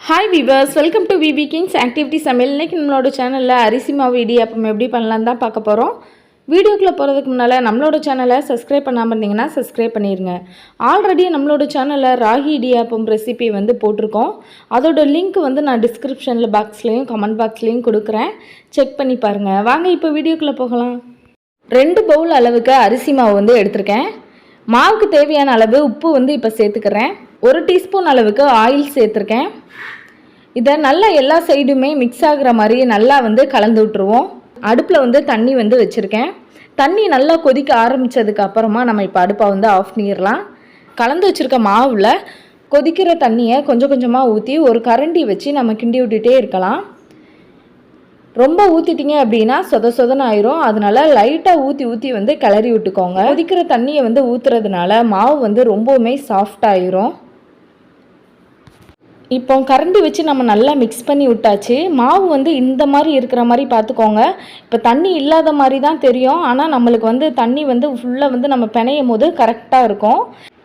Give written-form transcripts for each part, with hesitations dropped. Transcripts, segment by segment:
Hi viewers, welcome to VP kings activity சமையல். இன்றைக்கி நம்மளோட சேனலில் அரிசி மாவு இடியாப்பம் எப்படி பண்ணலாம் தான் பார்க்க போகிறோம். வீடியோக்குள்ளே போகிறதுக்கு முன்னால் நம்மளோட சேனலை சப்ஸ்கிரைப் பண்ணாமல் இருந்தீங்கன்னா சப்ஸ்கிரைப் பண்ணிடுங்க. ஆல்ரெடி நம்மளோட சேனலில் ராகி இடியாப்பம் ரெசிபி போட்டிருக்கோம். அதோட லிங்க் நான் டிஸ்கிரிப்ஷனில் பாக்ஸ்லேயும் கமெண்ட் பாக்ஸ்லேயும் கொடுக்குறேன், செக் பண்ணி பாருங்கள். வாங்க இப்போ வீடியோக்குள்ளே போகலாம். 2 பவுல் அளவுக்கு அரிசி மாவு எடுத்திருக்கேன். மாவுக்கு தேவையான அளவு உப்பு இப்போ சேர்த்துக்கிறேன். 1 டீஸ்பூன் அளவுக்கு ஆயில் சேர்த்துருக்கேன். இதை நல்லா எல்லா சைடுமே மிக்ஸ் ஆகிற மாதிரி நல்லா கலந்து விட்டுருவோம். அடுப்பில் தண்ணி வச்சுருக்கேன். தண்ணி நல்லா கொதிக்க ஆரம்பித்ததுக்கு அப்புறமா நம்ம இப்போ அடுப்பை ஆஃப் பண்ணிடலாம். கலந்து வச்சுருக்க மாவில் கொதிக்கிற தண்ணியை கொஞ்சம் கொஞ்சமாக ஊற்றி ஒரு கரண்டி வச்சு நம்ம கிண்டி விட்டுட்டே இருக்கலாம். ரொம்ப ஊற்றிட்டிங்க அப்படின்னா சொதன்னு ஆயிரும். அதனால லைட்டாக ஊற்றி கிளறி விட்டுக்கோங்க. கொதிக்கிற தண்ணியை ஊற்றுறதுனால மாவு ரொம்பவுமே சாஃப்டாயிரும். இப்போ கரண்டி வச்சு நம்ம நல்லா மிக்ஸ் பண்ணி விட்டாச்சு. மாவு இந்த மாதிரி இருக்கிற மாதிரி பார்த்துக்கோங்க. இப்போ தண்ணி இல்லாத மாதிரி தான் தெரியும், ஆனால் நம்மளுக்கு தண்ணி ஃபுல்லாக நம்ம பிணையும் போது கரெக்டாக இருக்கும்.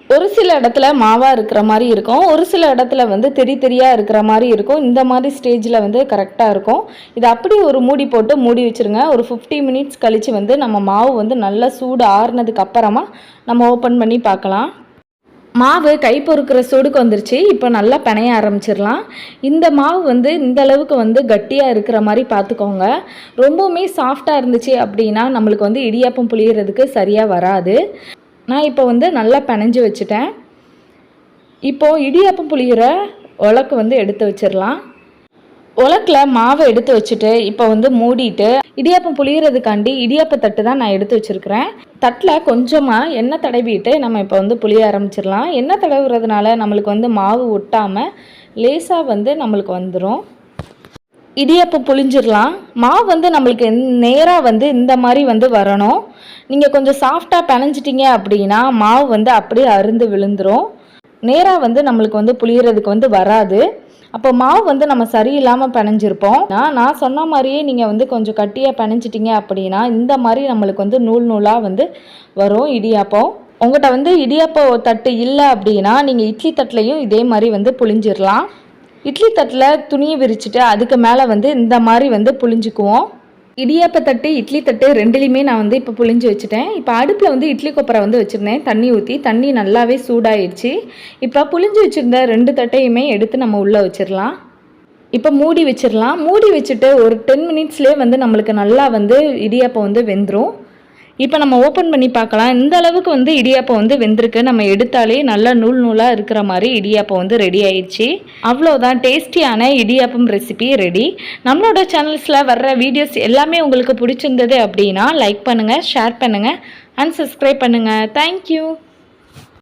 ஒரு சில இடத்துல மாவாக இருக்கிற மாதிரி இருக்கும், ஒரு சில இடத்துல தெரியாக இருக்கிற மாதிரி இருக்கும். இந்த மாதிரி ஸ்டேஜில் கரெக்டாக இருக்கும். இதை அப்படி ஒரு மூடி போட்டு மூடி வச்சுருங்க. ஒரு 50 மினிட்ஸ் கழித்து நம்ம மாவு நல்லா சூடு ஆறுனதுக்கு அப்புறமா நம்ம ஓப்பன் பண்ணி பார்க்கலாம். மாவு கை பொறுக்கிற சூடுக்கு வந்துருச்சு. இப்போ நல்லா பிணைய ஆரம்பிச்சிடலாம். இந்த மாவு இந்த அளவுக்கு கட்டியாக இருக்கிற மாதிரி பார்த்துக்கோங்க. ரொம்பவுமே சாஃப்டாக இருந்துச்சு அப்படின்னா நம்மளுக்கு இடியாப்பம் புளியறதுக்கு சரியாக வராது. நான் இப்போ நல்லா பிணைஞ்சு வச்சுட்டேன். இப்போது இடியாப்பம் புளிகிற உலக்கு எடுத்து வச்சிடலாம். உலக்கில் மாவை எடுத்து வச்சுட்டு இப்போ மூடிட்டு இடியாப்பம் புளியறதுக்காண்டி இடியாப்ப தட்டு தான் நான் எடுத்து வச்சுருக்கிறேன். தட்டில் கொஞ்சமாக எண்ணெய் தடவிட்டு நம்ம இப்போ புளிய ஆரம்பிச்சிடலாம். எண்ணெய் தடவுறதுனால நம்மளுக்கு மாவு ஒட்டாமல் லேசாக நம்மளுக்கு வந்துடும். இடியாப்பம் புளிஞ்சிடலாம். மாவு நம்மளுக்கு நேராக இந்த மாதிரி வரணும். நீங்கள் கொஞ்சம் சாஃப்டாக பிணைஞ்சிட்டிங்க அப்படின்னா மாவு அப்படியே அருந்து விழுந்துடும். நேராக நம்மளுக்கு புளியறதுக்கு வராது. அப்போ மாவு நம்ம சரியில்லாமல் பிணைஞ்சிருப்போம். நான் சொன்ன மாதிரியே நீங்கள் கொஞ்சம் கட்டியாக பிணைஞ்சிட்டிங்க அப்படின்னா இந்த மாதிரி நம்மளுக்கு நூல் நூலாக வரும் இடியாப்பம். உங்கள்கிட்ட இடியாப்ப தட்டு இல்லை அப்படின்னா நீங்கள் இட்லி தட்டுலையும் இதே மாதிரி புளிஞ்சிடலாம். இட்லி தட்டில் துணியை விரிச்சிட்டு அதுக்கு மேலே இந்த மாதிரி புளிஞ்சுக்குவோம். இடியாப்ப தட்டு இட்லி தட்டு ரெண்டுலேயுமே நான் இப்போ புளிஞ்சு வச்சுட்டேன். இப்போ அடுப்பில் இட்லி கொப்பரை வச்சுருந்தேன். தண்ணி ஊற்றி தண்ணி நல்லாவே சூடாயிடுச்சு. இப்போ புளிஞ்சு வச்சுருந்த 2 தட்டையுமே எடுத்து நம்ம உள்ளே வச்சிடலாம். இப்போ மூடி வச்சிடலாம். மூடி வச்சுட்டு ஒரு 10 மினிட்ஸ்லேயே நம்மளுக்கு நல்லா இடியாப்பம் வெந்துடும். இப்போ நம்ம ஓப்பன் பண்ணி பார்க்கலாம். இந்த அளவுக்கு இடியாப்பம் வெந்திருக்கு. நம்ம எடுத்தாலே நல்லா நூல் நூலாக இருக்கிற மாதிரி இடியாப்பம் ரெடி ஆயிடுச்சு. அவ்வளோதான், டேஸ்டியான இடியாப்பம் ரெசிபி ரெடி. நம்மளோட சேனல்ஸில் வர்ற வீடியோஸ் எல்லாமே உங்களுக்கு பிடிச்சிருந்தது அப்படின்னா லைக் பண்ணுங்கள், ஷேர் பண்ணுங்கள் அண்ட் சப்ஸ்கிரைப் பண்ணுங்கள். தேங்க்யூ.